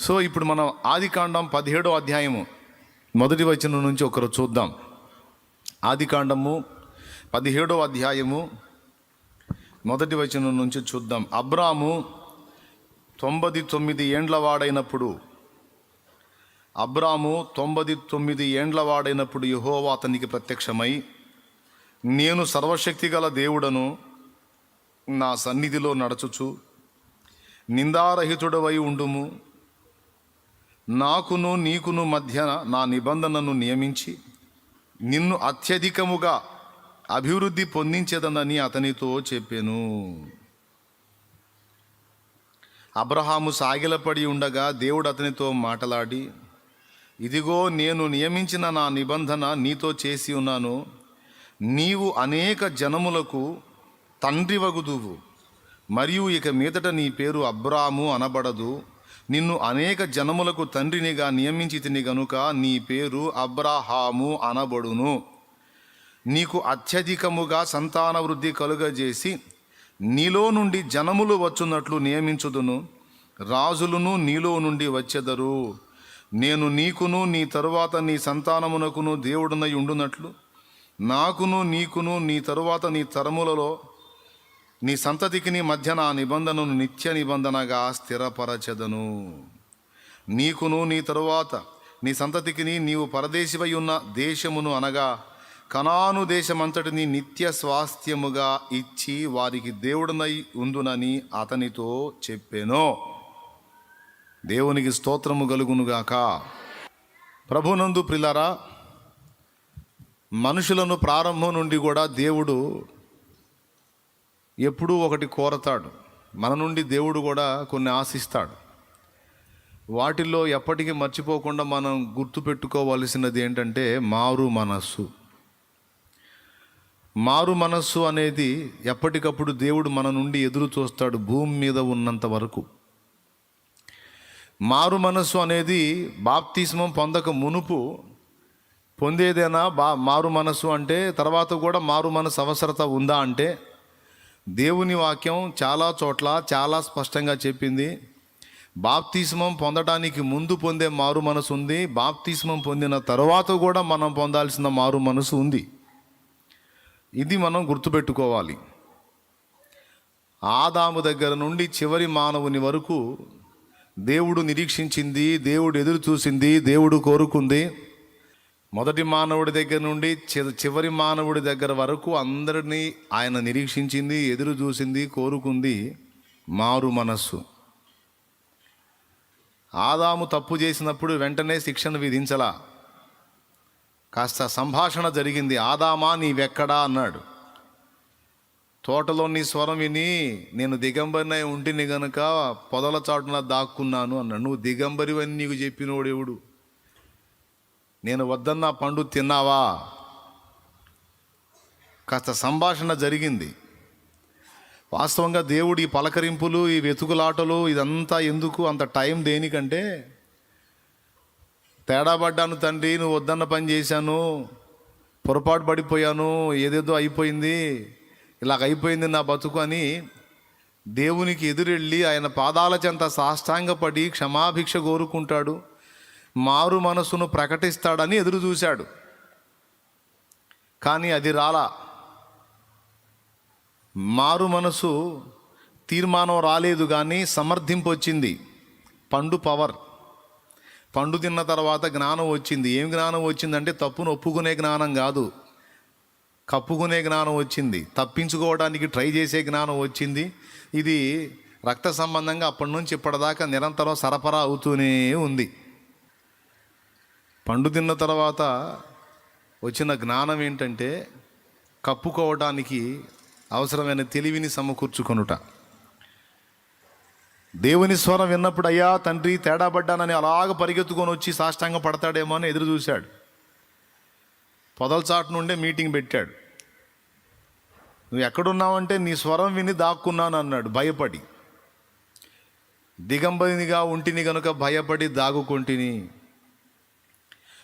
So ఇప్పుడు మనం ఆదికాండం 17వ అధ్యాయము మొదటి వచనం నుంచి ఒకరు చూద్దాం. ఆదికాండము 17వ అధ్యాయము మొదటి వచనం నుంచి చూద్దాం. అబ్రాము 99 ఏండ్ల వాడైనప్పుడు యెహోవా అతనికి ప్రత్యక్షమై, నేను సర్వశక్తిగల దేవుడను, నా సన్నిధిలో నడచుచు నిందారహితుడవై ఉండుము, నాకును నీకును మధ్య నా నిబంధనను నియమించి నిన్ను అత్యధికముగా అభివృద్ధి పొందించేదనని అతనితో చెప్పెను. అబ్రహాము సాగిలపడి ఉండగా దేవుడు అతనితో మాటలాడి, ఇదిగో నేను నియమించిన నా నిబంధన నీతో చేసి ఉన్నాను. నీవు అనేక జనములకు తండ్రివగుదువు, మరియు ఇక మీదట నీ పేరు అబ్రాము అనబడదు. నిన్ను అనేక జనములకు తండ్రినిగా నియమించితిని గనుక నీ పేరు అబ్రాహాము అనబడును. నీకు అత్యధికముగా సంతాన వృద్ధి కలుగజేసి నీలో నుండి జనములు వచ్చున్నట్లు నియమించుదును. రాజులను నీలో నుండి వచ్చెదరు. నేను నీకును నీ తరువాత నీ సంతానమునకును దేవుడునై ఉండునట్లు, నాకును నీకును నీ తరువాత నీ తరములలో నీ సంతతికి నీ మధ్య నా నిబంధనను నిత్య నిబంధనగా స్థిరపరచెదను. నీకును నీ తరువాత నీ సంతతికి నీవు పరదేశివై ఉన్న దేశమును అనగా కనాను దేశమంతటిని నిత్య స్వాస్థ్యముగా ఇచ్చి వారికి దేవుడనై ఉందునని అతనితో చెప్పెను. దేవునికి స్తోత్రము కలుగునుగాక. ప్రభునందు ప్రియులారా, మనుషులను ప్రారంభం నుండి కూడా దేవుడు ఎప్పుడూ ఒకటి కోరతాడు. మన నుండి దేవుడు కూడా కొన్ని ఆశిస్తాడు. వాటిల్లో ఎప్పటికీ మర్చిపోకుండా మనం గుర్తుపెట్టుకోవలసినది ఏంటంటే మారు మనస్సు అనేది ఎప్పటికప్పుడు దేవుడు మన నుండి ఎదురు చూస్తాడు భూమి మీద ఉన్నంత వరకు. మారు మనస్సు అనేది బాప్తిస్మం పొందక మునుపు పొందేదేనా మారు మనస్సు అంటే? తర్వాత కూడా మారు మనసు అవసరత ఉందా అంటే, దేవుని వాక్యం చాలా చోట్ల చాలా స్పష్టంగా చెప్పింది. బాప్తిస్మం పొందడానికి ముందు పొందే మారు మనసు ఉంది, బాప్తిస్మం పొందిన తర్వాత కూడా మనం పొందాల్సిన మారు మనసు ఉంది. ఇది మనం గుర్తుపెట్టుకోవాలి. ఆదాము దగ్గర నుండి చివరి మానవుని వరకు దేవుడు నిరీక్షించింది, దేవుడు ఎదురు చూసింది, దేవుడు కోరుకుంది. మొదటి మానవుడి దగ్గర నుండి చివరి మానవుడి దగ్గర వరకు అందరినీ ఆయన నిరీక్షించింది, ఎదురు చూసింది, కోరుకుంది మారు మనస్సు. ఆదాము తప్పు చేసినప్పుడు వెంటనే శిక్షను విధించలా. కాస్త సంభాషణ జరిగింది. ఆదామా నీవెక్కడా అన్నాడు. తోటలో నీ స్వరం విని నేను దిగంబరినై ఉంటిని గనుక పొదల చాటున దాక్కున్నాను అన్నాడు. నువ్వు దిగంబరివని నీకు చెప్పినోడు ఎవడు? నేను వద్దన్న పండు తిన్నావా? కాస్త సంభాషణ జరిగింది. వాస్తవంగా దేవుడు ఈ పలకరింపులు, ఈ వెతుకులాటలు, ఇదంతా ఎందుకు? అంత టైం దేనికంటే, తేడా పడ్డాను తండ్రి, నువ్వు వద్దన్న పని చేశాను, పొరపాటు పడిపోయాను, ఏదేదో అయిపోయింది, ఇలాగ అయిపోయింది నా బతుకు అని దేవునికి ఎదురెళ్ళి ఆయన పాదాల చెంత సాష్టాంగపడి క్షమాభిక్ష కోరుకుంటాడు. మారు మనసును ప్రకటిస్తాడని ఎదురు చూశాడు. కానీ అది రాలా. మారు మనసు తీర్మానం రాలేదు, కానీ సమర్థింపు వచ్చింది. పండు తిన్న తర్వాత జ్ఞానం వచ్చింది. ఏం జ్ఞానం వచ్చిందంటే తప్పును ఒప్పుకునే జ్ఞానం కాదు, కప్పుకునే జ్ఞానం వచ్చింది. తప్పించుకోవడానికి ట్రై చేసే జ్ఞానం వచ్చింది. ఇది రక్త సంబంధంగా అప్పటి నుంచి ఇప్పటిదాకా నిరంతరం సరఫరా అవుతూనే ఉంది. పండు తిన్న తర్వాత వచ్చిన జ్ఞానం ఏంటంటే కప్పుకోవడానికి అవసరమైన తెలివిని సమకూర్చుకొనుట. దేవుని స్వరం విన్నప్పుడు అయ్యా తండ్రి తేడా పడ్డానని అలాగ పరిగెత్తుకొని వచ్చి సాష్టాంగ పడతాడేమో అని ఎదురు చూశాడు. పొదల చాటు నుండే మీటింగ్ పెట్టాడు. నువ్వు ఎక్కడున్నావంటే నీ స్వరం విని దాక్కున్నాను అన్నాడు భయపడి. దిగంబరినిగా ఉంటిని కనుక భయపడి దాగుకొంటిని.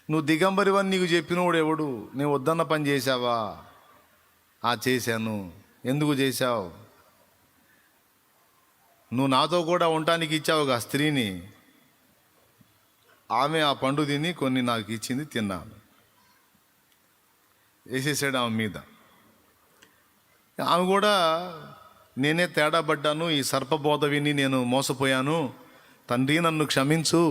నువ్వు దిగంబరివని నీకు చెప్పినోడు ఎవడు? నేను వద్దన్న పని చేశావా? చేశాను. ఎందుకు చేశావు? నువ్వు నాతో కూడా ఉండటానికి ఇచ్చావుగా స్త్రీని, ఆమె ఆ పండు తిని కొన్ని నాకు ఇచ్చింది, తిన్నాను. వేసేసాడు ఆమె మీద. ఆమె కూడా నేనే తేడా పడ్డాను, ఈ సర్పబోధ విని నేను మోసపోయాను, తండ్రి నన్ను క్షమించు,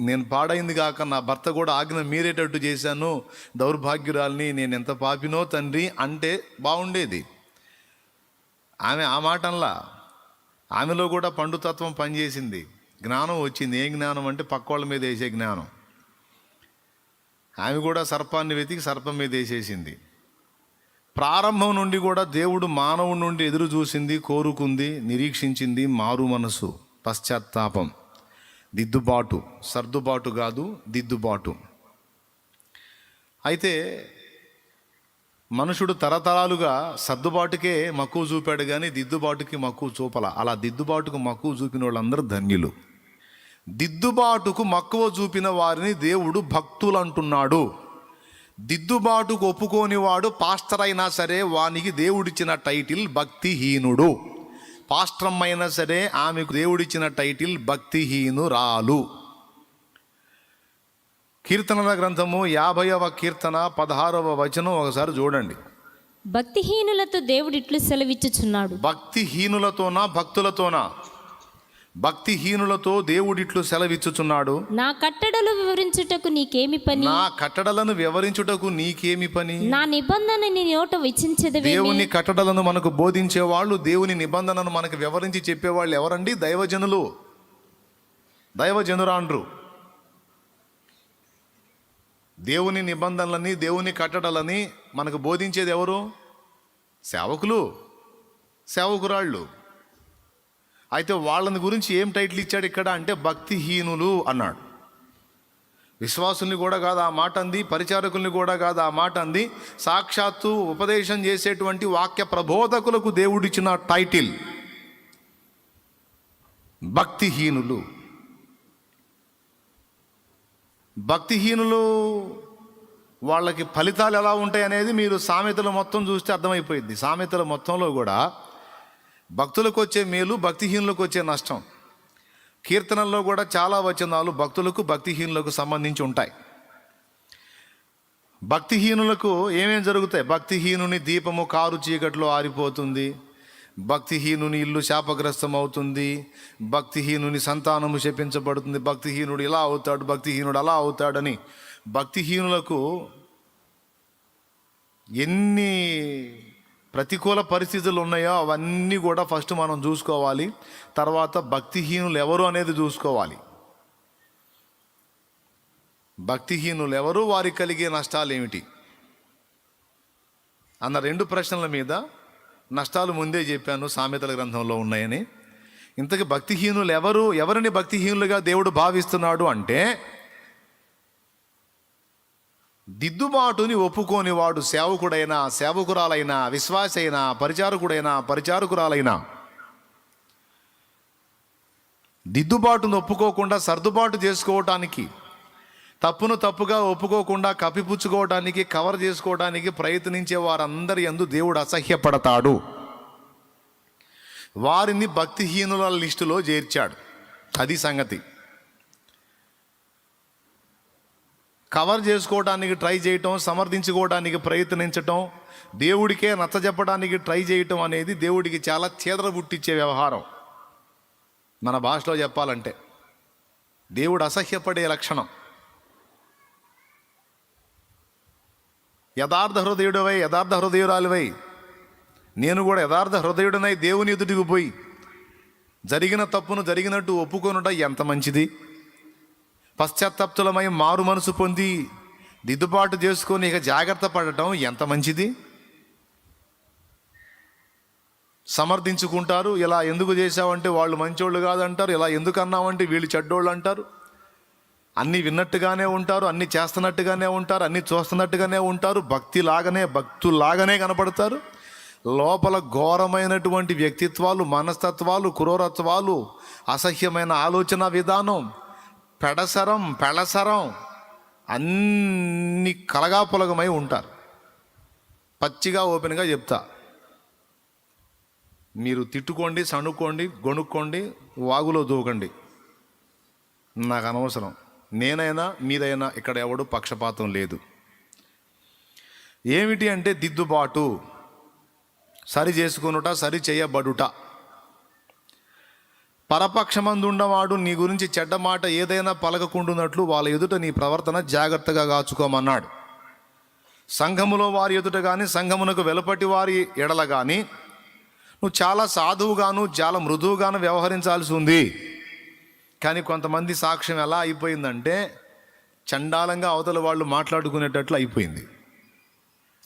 నేను పాడైంది కాక నా భర్త కూడా ఆజ్ఞ మీరేటట్టు చేశాను, దౌర్భాగ్యురాల్ని, నేను ఎంత పాపినో తండ్రి అంటే బాగుండేది. ఆమె ఆ మాటల్లా ఆమెలో కూడా పండుతత్వం పనిచేసింది, జ్ఞానం వచ్చింది. ఏం జ్ఞానం అంటే పక్కోళ్ళ మీద వేసే జ్ఞానం. ఆమె కూడా సర్పాన్ని వెతికి సర్పం మీద వేసేసింది. ప్రారంభం నుండి కూడా దేవుడు మానవుడి నుండి ఎదురు చూసింది, కోరుకుంది, నిరీక్షించింది మారు మనసు, పశ్చాత్తాపం, దిద్దుబాటు. సర్దుబాటు కాదు, దిద్దుబాటు. అయితే మనుషుడు తరతరాలుగా సర్దుబాటుకే మక్కువ చూపాడు కానీ దిద్దుబాటుకి మక్కువ చూపల. అలా దిద్దుబాటుకు మక్కువ చూపిన వాళ్ళందరూ ధన్యులు. దిద్దుబాటుకు మక్కువ చూపిన వారిని దేవుడు భక్తులు అంటున్నాడు. దిద్దుబాటుకు ఒప్పుకోనివాడు పాస్టర్ అయినా సరే వానికి దేవుడిచ్చిన టైటిల్ భక్తిహీనుడు. పాస్టరమ్మ అయినా సరే ఆమెకు దేవుడిచ్చిన టైటిల్ భక్తిహీనురాలు. కీర్తనల గ్రంథము 50వ కీర్తన 16వ వచనం ఒకసారి చూడండి. భక్తిహీనులతో దేవుడు ఇట్లు సెలవిచ్చుచున్నాడు. భక్తిహీనులతోనా భక్తులతోనా? భక్తిహీనులతో దేవుడిట్లు సెలవిచ్చుచున్నాడు. నా కట్టడలు వివరించుటకు నీకేమి పని? నా కట్టడలను వివరించుటకు నీకేమి పని? నా నిబంధన నీ నోట విచించదవేమి? దేవుని కట్టడలను మనకు బోధించే వాళ్ళు, దేవుని నిబంధనను మనకు వివరించి చెప్పేవాళ్ళు ఎవరండి? దైవజనులు, దైవజనురాండ్రు. దేవుని నిబంధనలని, దేవుని కట్టడలని మనకు బోధించేది ఎవరు? సేవకులు, సేవకురాళ్ళు. అయితే వాళ్ళని గురించి ఏం టైటిల్ ఇచ్చాడు ఇక్కడ అంటే భక్తిహీనులు అన్నాడు. విశ్వాసుల్ని కూడా కాదు ఆ మాట అంది, పరిచారకుల్ని కూడా కాదు ఆ మాట అంది, సాక్షాత్తు ఉపదేశం చేసేటువంటి వాక్య ప్రబోధకులకు దేవుడిచ్చిన టైటిల్ భక్తిహీనులు. భక్తిహీనులు వాళ్ళకి ఫలితాలు ఎలా ఉంటాయి అనేది మీరు సామెతలు మొత్తం చూస్తే అర్థమైపోయింది. సామెతల మొత్తంలో కూడా భక్తులకు వచ్చే మేలు, భక్తిహీనులకు వచ్చే నష్టం. కీర్తనల్లో కూడా చాలా వచనాలు భక్తులకు భక్తిహీనులకు సంబంధించి ఉంటాయి. భక్తిహీనులకు ఏమేం జరుగుతాయి? భక్తిహీనుని దీపము కారు చీకట్లో ఆరిపోతుంది, భక్తిహీనుని ఇల్లు శాపగ్రస్తం అవుతుంది, భక్తిహీనుని సంతానము శపించబడుతుంది, భక్తిహీనుడు ఇలా అవుతాడు, భక్తిహీనుడు అలా అవుతాడని భక్తిహీనులకు ఎన్ని ప్రతికూల పరిస్థితులు ఉన్నాయో అవన్నీ కూడా ఫస్ట్ మనం చూసుకోవాలి. తర్వాత భక్తిహీనులు ఎవరు అనేది చూసుకోవాలి. భక్తిహీనులు ఎవరు, వారికి కలిగే నష్టాలు ఏమిటి అన్న 2 ప్రశ్నల మీద నష్టాలు ముందే చెప్పాను, సామెతల గ్రంథంలో ఉన్నాయని. ఇంతకీ భక్తిహీనులు ఎవరు? ఎవరిని భక్తిహీనులుగా దేవుడు భావిస్తున్నాడు అంటే దిద్దుబాటుని ఒప్పుకోని వాడు, సేవకుడైనా సేవకురాలైనా, విశ్వాస అయినా, పరిచారకుడైనా పరిచారకురాలైనా, దిద్దుబాటును ఒప్పుకోకుండా సర్దుబాటు చేసుకోవటానికి, తప్పును తప్పుగా ఒప్పుకోకుండా కప్పిపుచ్చుకోవడానికి, కవర్ చేసుకోవడానికి ప్రయత్నించే వారందరి యందు దేవుడు అసహ్యపడతాడు. వారిని భక్తిహీనుల లిస్టులో చేర్చాడు. అది సంగతి. కవర్ చేసుకోవడానికి ట్రై చేయటం, సమర్థించుకోవడానికి ప్రయత్నించటం, దేవుడికే నచ్చజెప్పడానికి ట్రై చేయటం అనేది దేవుడికి చాలా చేదర పుట్టించే వ్యవహారం. మన భాషలో చెప్పాలంటే దేవుడు అసహ్యపడే లక్షణం. యథార్థ హృదయుడివై, యథార్థ హృదయురాలివై, నేను కూడా యథార్థ హృదయుడినై దేవుని ఎదుటికి పోయి జరిగిన తప్పును జరిగినట్టు ఒప్పుకొనుట ఎంత మంచిది. పశ్చాత్తాప్తులమై మారు మనసు పొంది దిద్దుబాటు చేసుకొని ఇక జాగ్రత్త పడటం ఎంత మంచిది. సమర్థించుకుంటారు, ఇలా ఎందుకు చేశావంటే వాళ్ళు మంచోళ్ళు కాదంటారు, ఇలా ఎందుకు అన్నావంటే వీళ్ళు చెడ్డోళ్ళు అంటారు. అన్నీ విన్నట్టుగానే ఉంటారు, అన్నీ చేస్తున్నట్టుగానే ఉంటారు, అన్నీ చూస్తున్నట్టుగానే ఉంటారు, భక్తులాగానే కనపడతారు. లోపల ఘోరమైనటువంటి వ్యక్తిత్వాలు, మనస్తత్వాలు, క్రూరత్వాలు, అసహ్యమైన ఆలోచన విధానం, పెళసరం అన్ని కలగాపులగమై ఉంటారు. పచ్చిగా ఓపెన్గా చెప్తా, మీరు తిట్టుకోండి, సణుక్కోండి, గొణుక్కోండి, వాగులో దూకండి, నాకు అనవసరం. నేనైనా మీరైనా ఇక్కడ ఎవడు పక్షపాతం లేదు. ఏమిటి అంటే దిద్దుబాటు, సరి చేసుకొనుట, సరి చేయబడుట. పరపక్షమందుండవాడు నీ గురించి చెడ్డ మాట ఏదైనా పలకకుండునట్లు వాళ్ళ ఎదుట నీ ప్రవర్తన జాగ్రత్తగా కాచుకోమన్నాడు. సంఘములో వారి ఎదుట కానీ, సంఘమునకు వెలుపటి వారి ఎడల కానీ నువ్వు చాలా సాధువుగాను చాలా మృదువుగాను వ్యవహరించాల్సి ఉంది. కానీ కొంతమంది సాక్ష్యం ఎలా అయిపోయిందంటే చండాలంగా అవతల వాళ్ళు మాట్లాడుకునేటట్లు అయిపోయింది.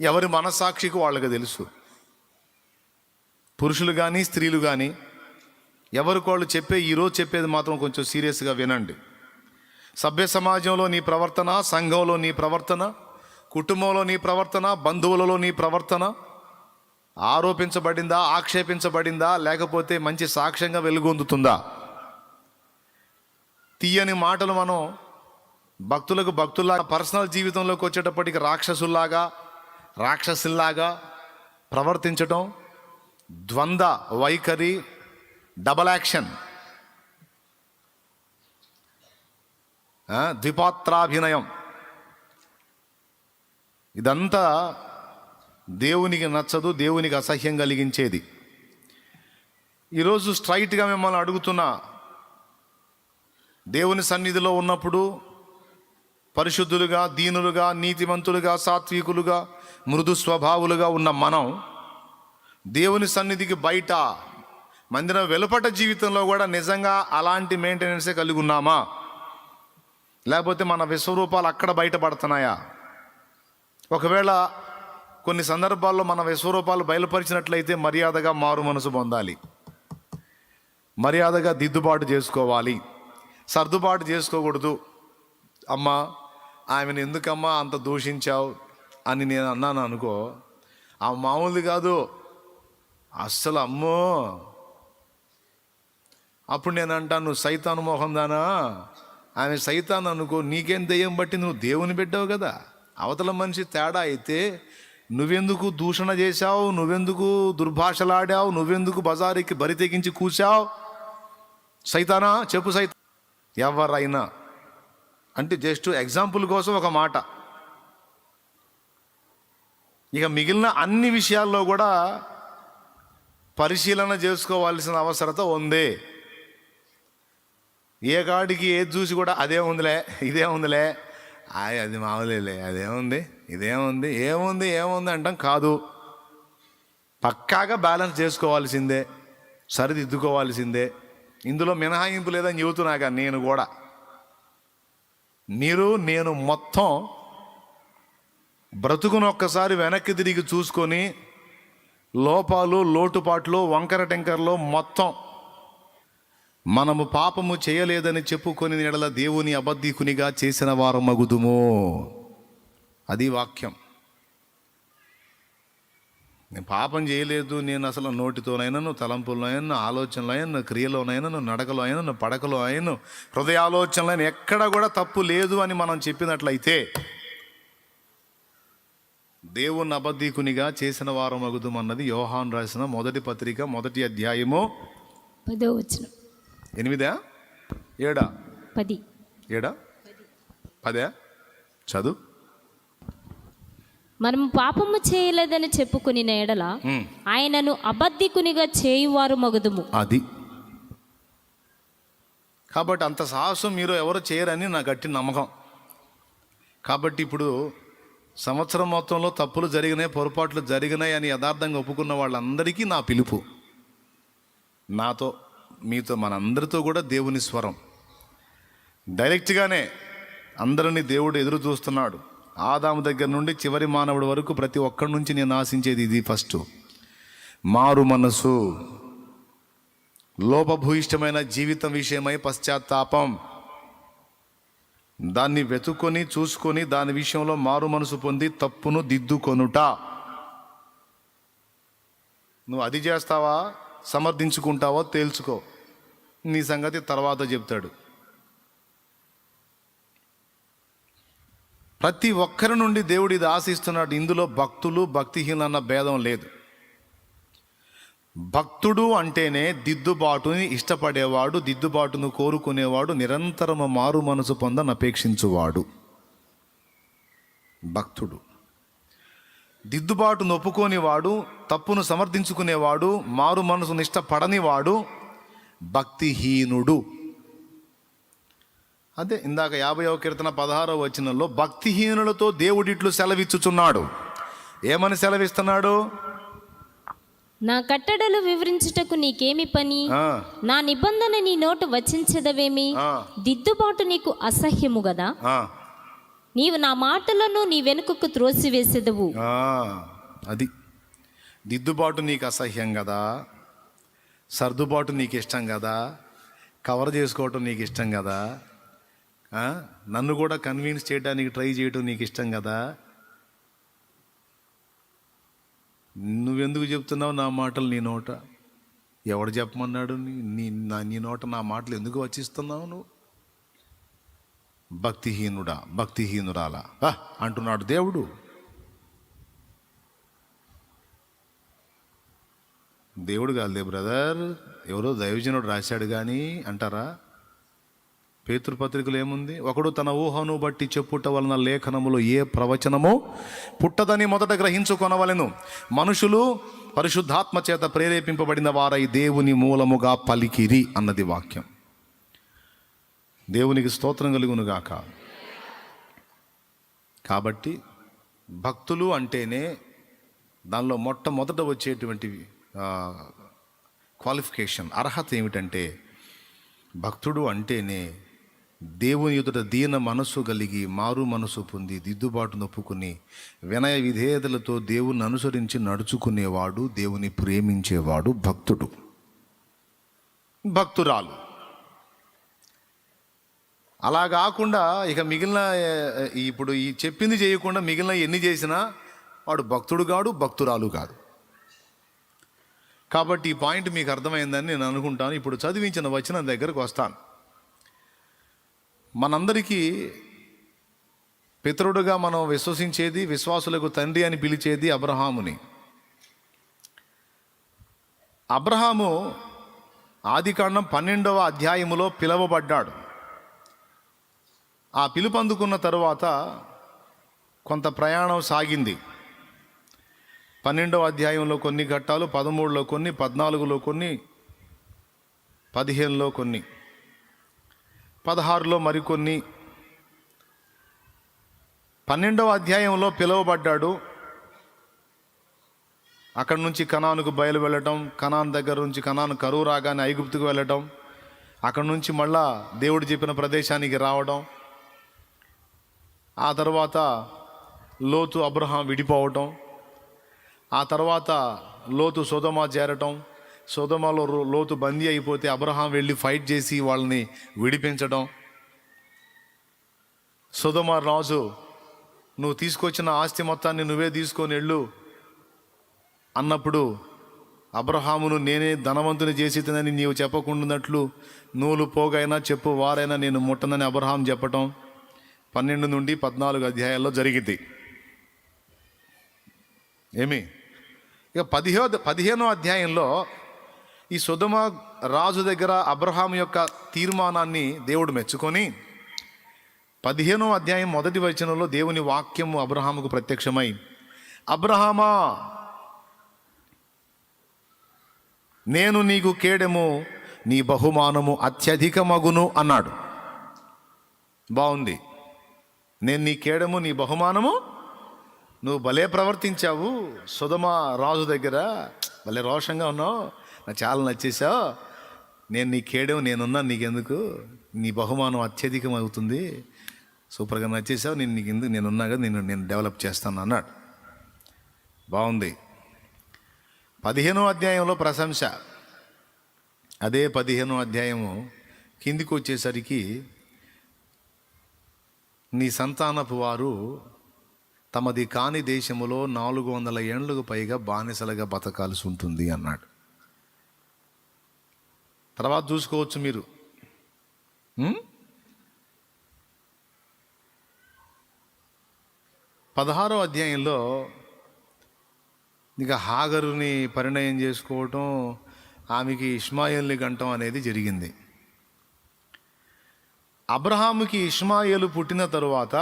ఎవరి మనస్సాక్షికి వాళ్ళకి తెలుసు. పురుషులు కానీ స్త్రీలు కానీ ఎవరికి వాళ్ళు ఈరోజు చెప్పేది మాత్రం కొంచెం సీరియస్గా వినండి. సభ్య సమాజంలో నీ ప్రవర్తన, సంఘంలో నీ ప్రవర్తన, కుటుంబంలో నీ ప్రవర్తన, బంధువులలో నీ ప్రవర్తన ఆరోపించబడిందా, ఆక్షేపించబడిందా, లేకపోతే మంచి సాక్ష్యంగా వెలుగొందుతుందా? తీయని మాటలు మనం భక్తుల్లాగా పర్సనల్ జీవితంలోకి వచ్చేటప్పటికి రాక్షసుల్లాగా ప్రవర్తించటం, ద్వంద్వ వైఖరి, డబల్ యాక్షన్, ద్విపాత్రాభినయం, ఇదంతా దేవునికి నచ్చదు, దేవునికి అసహ్యం కలిగించేది. ఈరోజు స్ట్రైట్గా మిమ్మల్ని అడుగుతున్నా, దేవుని సన్నిధిలో ఉన్నప్పుడు పరిశుద్ధులుగా, దీనులుగా, నీతిమంతులుగా, సాత్వికులుగా, మృదు స్వభావులుగా ఉన్న మనం దేవుని సన్నిధికి బయట మందిరం వెలుపట జీవితంలో కూడా నిజంగా అలాంటి మెయింటెనెన్సే కలిగి ఉన్నామా? లేకపోతే మన విశ్వరూపాలు అక్కడ బయటపడుతున్నాయా? ఒకవేళ కొన్ని సందర్భాల్లో మన విశ్వరూపాలు బయలుపరిచినట్లయితే మర్యాదగా మారు మనసు పొందాలి, మర్యాదగా దిద్దుబాటు చేసుకోవాలి, సర్దుబాటు చేసుకోకూడదు. అమ్మా ఆమెను ఎందుకమ్మా అంత దూషించావు అని నేను అన్నాను అనుకో, ఆ మామూలుది కాదు అస్సలు, అమ్మో. అప్పుడు నేను అంటాను, నువ్వు సైతాను మోహం దానా, ఆమె సైతాన్ అనుకో, నీకేం దెయ్యం బట్టి నువ్వు దేవుని పెట్టావు కదా. అవతల మనిషి తేడా అయితే నువ్వెందుకు దూషణ చేశావు, నువ్వెందుకు దుర్భాషలాడావు, నువ్వెందుకు బజారుకి బరి తెగించి కూర్చావు? సైతానా చెప్పు, ఎవరైనా అంటే జస్ట్ ఎగ్జాంపుల్ కోసం ఒక మాట. ఇక మిగిలిన అన్ని విషయాల్లో కూడా పరిశీలన చేసుకోవాల్సిన అవసరత ఉంది. ఏ కాడికి ఏది చూసి కూడా అదే ఉందిలే, ఇదే ఉందిలే, అది మామూలేలే, అదేముంది, ఇదేముంది, ఏముంది అంటాం కాదు. పక్కాగా బ్యాలెన్స్ చేసుకోవాల్సిందే, సరిదిద్దుకోవాల్సిందే. ఇందులో మినహాయింపు లేదని చెబుతున్నాగా నేను కూడా. నేను మొత్తం బ్రతుకును ఒక్కసారి వెనక్కి తిరిగి చూసుకొని లోపాలు, లోటుపాట్లు, వంకర టెంకర్లో మొత్తం మనము పాపము చేయలేదని చెప్పుకొని ఎడల దేవుని అబద్ధికునిగా చేసిన వారు మగుదుము. అది వాక్యం. నేను పాపం చేయలేదు, నేను అసలు నోటితోనైనా, తలంపుల్లోనైనా, ఆలోచనలో, క్రియలోనైనా, నడకలో అయినా, పడకలో అయినా, హృదయాలోచనలో ఎక్కడ కూడా తప్పు లేదు అని మనం చెప్పినట్లయితే దేవుని అబద్ధికునిగా చేసిన వారు మగుదుము అన్నది యోహాను రాసిన మొదటి పత్రిక 1వ అధ్యాయము 10వ వచనం. 8, 7, 10, 7, 10 చదువు. మనము పాపము చేయలేదని చెప్పుకుని ఎడల ఆయనను అబద్ధికునిగా చేయువారు మగుదుము. అది కాబట్టి అంత సాహసం మీరు ఎవరు చేయరని నా గట్టి నమ్మకం. కాబట్టి ఇప్పుడు సంవత్సరం మొత్తంలో తప్పులు జరిగినాయి, పొరపాట్లు జరిగినాయి అని యథార్థంగా ఒప్పుకున్న వాళ్ళందరికీ నా పిలుపు, నాతో మీతో మనందరితో కూడా దేవుని స్వరం. డైరెక్ట్గానే అందరినీ దేవుడు ఎదురు చూస్తున్నాడు. ఆదాము దగ్గర నుండి చివరి మానవుడి వరకు ప్రతి ఒక్కడి నుంచి నేను ఆశించేది ఇది. ఫస్ట్ మారు మనసు, లోపభూయిష్టమైన జీవితం విషయమై పశ్చాత్తాపం, దాన్ని వెతుక్కొని చూసుకొని దాని విషయంలో మారు మనసు పొంది తప్పును దిద్దుకొనుట. నువ్వు అది చేస్తావా, సమర్థించుకుంటావో తేల్చుకో, నీ సంగతి తర్వాత చెప్తాడు. ప్రతి ఒక్కరి నుండి దేవుడు ఇది ఆశిస్తున్నాడు. ఇందులో భక్తులు భక్తిహీనులు అన్న భేదం లేదు. భక్తుడు అంటేనే దిద్దుబాటుని ఇష్టపడేవాడు, దిద్దుబాటును కోరుకునేవాడు, నిరంతరము మారు మనసు పొందనపేక్షించువాడు భక్తుడు. దిద్దుబాటును ఒప్పుకోనివాడు, తప్పును సమర్థించుకునేవాడు, మారు మనసును ఇష్టపడనివాడు భక్తిహీనుడు. అదే ఇందాక 50వ కీర్తన 16వ వచనంలో భక్తిహీనులతో దేవుడిట్లు సెలవిచ్చుచున్నాడు. ఏమని సెలవిస్తున్నాడు? నా కట్టడలు వివరించుటకు నీకేమి పని? నా నిబంధన నీ నోటు వచించదవేమి? దిద్దుబాటు నీకు అసహ్యము గదా? నీవు నా మాటలను నీ వెనుకకు త్రోసివేసేదవు. అది దిద్దుబాటు నీకు అసహ్యం కదా, సర్దుబాటు నీకు ఇష్టం కదా, కవర్ చేసుకోవటం నీకు ఇష్టం కదా, నన్ను కూడా కన్విన్స్ చేయడానికి ట్రై చేయటం నీకు ఇష్టం కదా. నువ్వెందుకు చెప్తున్నావు నా మాటలు నీ నోట? ఎవడు చెప్పమన్నాడు? నీ నోట నా మాటలు ఎందుకు వచ్చిస్తున్నావు నువ్వు? భక్తిహీనుడా, భక్తిహీనురాలా అంటున్నాడు దేవుడు. దేవుడు కాదులే బ్రదర్, ఎవరో దైవజనుడు రాశాడు కానీ అంటారా? పేతృపత్రికలు ఏముంది? ఒకడు తన ఊహను బట్టి చెప్పుట వలన లేఖనములో ఏ ప్రవచనమో పుట్టదని మొదట గ్రహించుకొనవలెను. మనుషులు పరిశుద్ధాత్మ చేత ప్రేరేపింపబడిన వారై దేవుని మూలముగా పలికిరి అన్నది వాక్యం. దేవునికి స్తోత్రం కలుగునుగాక. కాబట్టి భక్తులు అంటేనే దానిలో మొట్టమొదట వచ్చేటువంటి క్వాలిఫికేషన్, అర్హత ఏమిటంటే భక్తుడు అంటేనే దేవుని ఎదుట దీన మనస్సు కలిగి, మారు మనసు పొంది, దిద్దుబాటు నొప్పుకుని, వినయ విధేయతలతో దేవుని అనుసరించి నడుచుకునేవాడు, దేవుని ప్రేమించేవాడు భక్తుడు. భక్తురాలు అలా కాకుండా ఇక మిగిలిన ఇప్పుడు ఈ చెప్పింది చేయకుండా మిగిలిన ఎన్ని చేసినా వాడు భక్తుడు కాడు, భక్తురాలు కాదు. కాబట్టి ఈ పాయింట్ మీకు అర్థమైందని నేను అనుకుంటాను. ఇప్పుడు చదివించిన వచనం దగ్గరకు వస్తాను. మనందరికీ పితరుడుగా మనం విశ్వసించేది, విశ్వాసులకు తండ్రి అని పిలిచేది అబ్రహాముని. అబ్రహాము ఆదికాండం 12వ అధ్యాయములో పిలువబడ్డాడు. ఆ పిలుపు అందుకున్న తరువాత కొంత ప్రయాణం సాగింది. 12వ అధ్యాయంలో కొన్ని ఘట్టాలు, 13లో కొన్ని, 14లో కొన్ని, 15లో కొన్ని, 16లో మరికొన్ని. 12వ అధ్యాయంలో పిలువబడ్డాడు. అక్కడి నుంచి కనానుకు బయలు వెళ్ళటం, కనాన్ దగ్గర నుంచి కనాను కరువు రాగానే ఐగుప్తుకు వెళ్ళటం, అక్కడి నుంచి మళ్ళా దేవుడు చెప్పిన ప్రదేశానికి రావడం, ఆ తర్వాత లోతు అబ్రహాం విడిపోవటం, ఆ తర్వాత లోతు సొదొమ చేరటం, సొదొమలో లోతు బందీ అయిపోతే అబ్రహాం వెళ్ళి ఫైట్ చేసి వాళ్ళని విడిపించడం, సొదొమ రాజు నువ్వు తీసుకొచ్చిన ఆస్తి మొత్తాన్ని నువ్వే తీసుకొని వెళ్ళు అన్నప్పుడు అబ్రహామును నేనే ధనవంతుని చేసినని నీవు చెప్పకుండానట్లు నూలు పోగైనా చెప్పు వారైనా నేను ముట్టనని అబ్రహాం చెప్పటం 12 నుండి 14 అధ్యాయాల్లో జరిగింది. ఏమి ఇక 15వ అధ్యాయంలో ఈ సొదొమ రాజు దగ్గర అబ్రహాం యొక్క తీర్మానాన్ని దేవుడు మెచ్చుకొని 15వ అధ్యాయం 1వ వచనంలో దేవుని వాక్యము అబ్రహాముకు ప్రత్యక్షమై, అబ్రహామా నేను నీకు కేడెము, నీ బహుమానము అత్యధికమగును అన్నాడు. బాగుంది. నేను నీ కేడము, నీ బహుమానము. నువ్వు భలే ప్రవర్తించావు సొదొమ రాజు దగ్గర, భలే రోషంగా ఉన్నావు, నాకు చాలా నచ్చేసావు. నేను నీ కేడము, నేనున్నా, నీకెందుకు, నీ బహుమానం అత్యధికం అవుతుంది, సూపర్గా నచ్చేసావు, నేను నీకెందుకు, నేనున్నా కదా, నేను డెవలప్ చేస్తాను అన్నాడు. బాగుంది. 15వ అధ్యాయంలో ప్రశంస. అదే 15వ అధ్యాయము కిందికి వచ్చేసరికి నీ సంతానపు వారు తమది కాని దేశములో 400 ఏండ్లకు పైగా బానిసలుగా బతకాల్సి ఉంటుంది అన్నాడు. తర్వాత చూసుకోవచ్చు మీరు. 16వ అధ్యాయంలో ఇక హాగరుని పరిణయం చేసుకోవటం, ఆమెకి ఇష్మాయేల్ని గంటం అనేది జరిగింది. అబ్రహాముకి ఇష్మాయేలు పుట్టిన తరువాత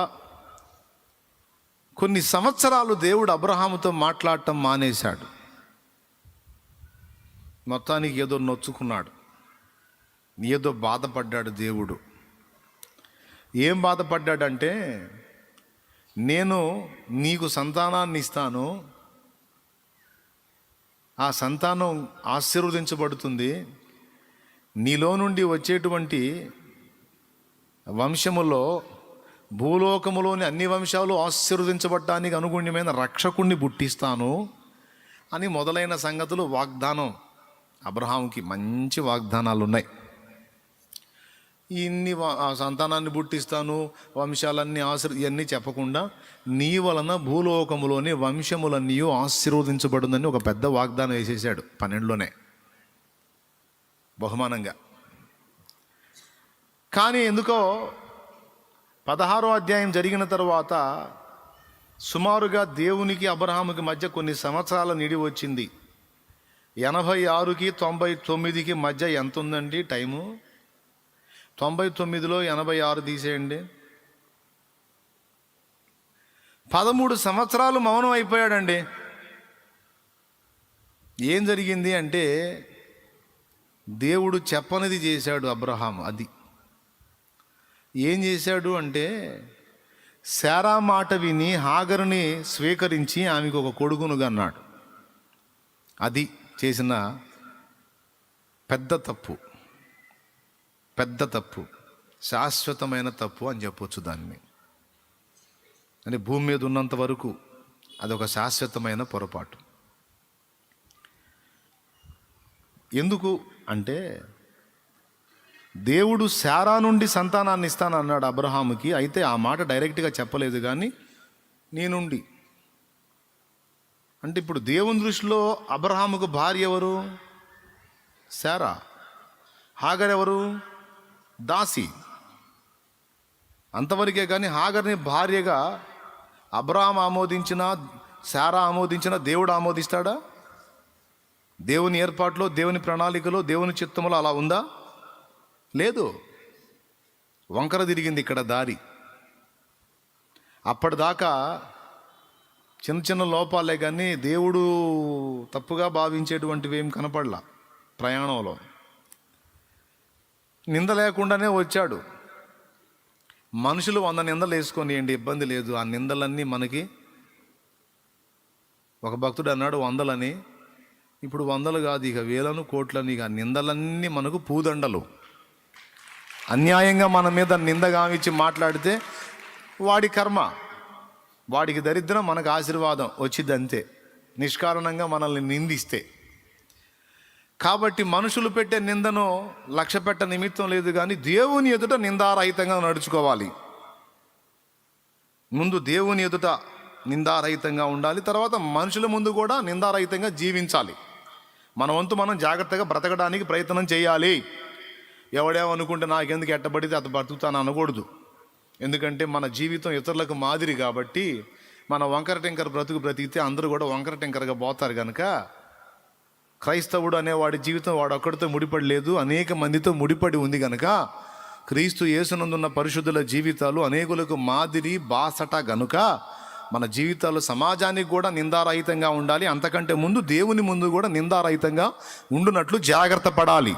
కొన్ని సంవత్సరాలు దేవుడు అబ్రహాముతో మాట్లాడటం మానేశాడు. మొత్తానికి ఏదో నొచ్చుకున్నాడు, ఏదో బాధపడ్డాడు దేవుడు. ఏం బాధపడ్డాడంటే, నేను నీకు సంతానాన్ని ఇస్తాను, ఆ సంతానం ఆశీర్వదించబడుతుంది, నీలో నుండి వచ్చేటువంటి వంశములో భూలోకములోని అన్ని వంశాలు ఆశీర్వదించబడటానికి అనుగుణ్యమైన రక్షకుణ్ణి పుట్టిస్తాను అని మొదలైన సంగతులు వాగ్దానం. అబ్రహాంకి మంచి వాగ్దానాలు ఉన్నాయి. ఆ సంతానాన్ని పుట్టిస్తాను, వంశాలన్నీ ఇవన్నీ చెప్పకుండా నీ వలన భూలోకములోని వంశములన్నీ ఆశీర్వదించబడుందని ఒక పెద్ద వాగ్దానం వేసేసాడు 12లోనే బహుమానంగా. కానీ ఎందుకో 16వ అధ్యాయం జరిగిన తర్వాత సుమారుగా దేవునికి అబ్రహాముకి మధ్య కొన్ని సంవత్సరాల నిడి వచ్చింది. 86కి 99కి మధ్య ఎంత ఉందండి టైము? 99లో 86 తీసేయండి. 13 సంవత్సరాలు మౌనం అయిపోయాడండి. ఏం జరిగింది అంటే, దేవుడు చెప్పనిది చేశాడు అబ్రహాం. అది ఏం చేశాడు అంటే, శారా మాట విని హాగరుని స్వీకరించి ఆమెకు ఒక కొడుకునుగా అన్నాడు. అది చేసిన పెద్ద తప్పు, శాశ్వతమైన తప్పు అని చెప్పొచ్చు దాన్ని. అంటే భూమి మీద ఉన్నంత వరకు అదొక శాశ్వతమైన పొరపాటు. ఎందుకు అంటే, దేవుడు శారా నుండి సంతానాన్ని ఇస్తానన్నాడు అబ్రహాముకి. అయితే ఆ మాట డైరెక్ట్గా చెప్పలేదు, కానీ నీ నుండి అంటే ఇప్పుడు దేవుని దృష్టిలో అబ్రహాముకు భార్య ఎవరు? శారా. హాగర్ ఎవరు? దాసి. అంతవరకే. కానీ హాగర్ని భార్యగా అబ్రహాం ఆమోదించిన, శారా ఆమోదించిన, దేవుడు ఆమోదిస్తాడా? దేవుని ఏర్పాటులో, దేవుని ప్రణాళికలో, దేవుని చిత్తంలో అలా ఉందా? లేదు. వంకర తిరిగింది ఇక్కడ దారి. అప్పటిదాకా చిన్న చిన్న లోపాలే, కానీ దేవుడు తప్పుగా భావించేటువంటివి ఏం కనపడలా. ప్రయాణంలో నింద లేకుండానే వచ్చాడు. మనుషులు 100 నిందలు వేసుకొనియండి, ఇబ్బంది లేదు. ఆ నిందలన్నీ మనకి, ఒక భక్తుడు అన్నాడు 100లని, ఇప్పుడు 100 కాదు, ఇక వేలను కోట్లని. ఇక నిందలన్నీ మనకు పూదండలు. అన్యాయంగా మన మీద నింద గావించి మాట్లాడితే వాడి కర్మ, వాడికి దరిద్రం, మనకు ఆశీర్వాదం వచ్చింది అంతే, నిష్కారణంగా మనల్ని నిందిస్తే. కాబట్టి మనుషులు పెట్టే నిందను లక్ష్య పెట్ట నిమిత్తం లేదు, కానీ దేవుని ఎదుట నిందారహితంగా నడుచుకోవాలి. ముందు దేవుని ఎదుట నిందారహితంగా ఉండాలి, తర్వాత మనుషుల ముందు కూడా నిందారహితంగా జీవించాలి. మన వంతు మనం జాగ్రత్తగా బ్రతకడానికి ప్రయత్నం చేయాలి. ఎవడేమనుకుంటే నాకెందుకు ఎట్టబడితే అత బ్రతుకుతాను అనకూడదు. ఎందుకంటే మన జీవితం ఇతరులకు మాదిరి కాబట్టి, మన వంకర టెంకర బ్రతికితే అందరూ కూడా వంకర టెంకరగా పోతారు. కనుక క్రైస్తవుడు అనే వాడి జీవితం వాడు ఒక్కడితో ముడిపడి లేదు, అనేక మందితో ముడిపడి ఉంది. కనుక క్రీస్తు యేసునందున్న పరిశుద్ధుల జీవితాలు అనేకులకు మాదిరి బాసట గనుక మన జీవితాలు సమాజానికి కూడా నిందారహితంగా ఉండాలి. అంతకంటే ముందు దేవుని ముందు కూడా నిందారహితంగా ఉండునట్లు జాగ్రత్త పడాలి.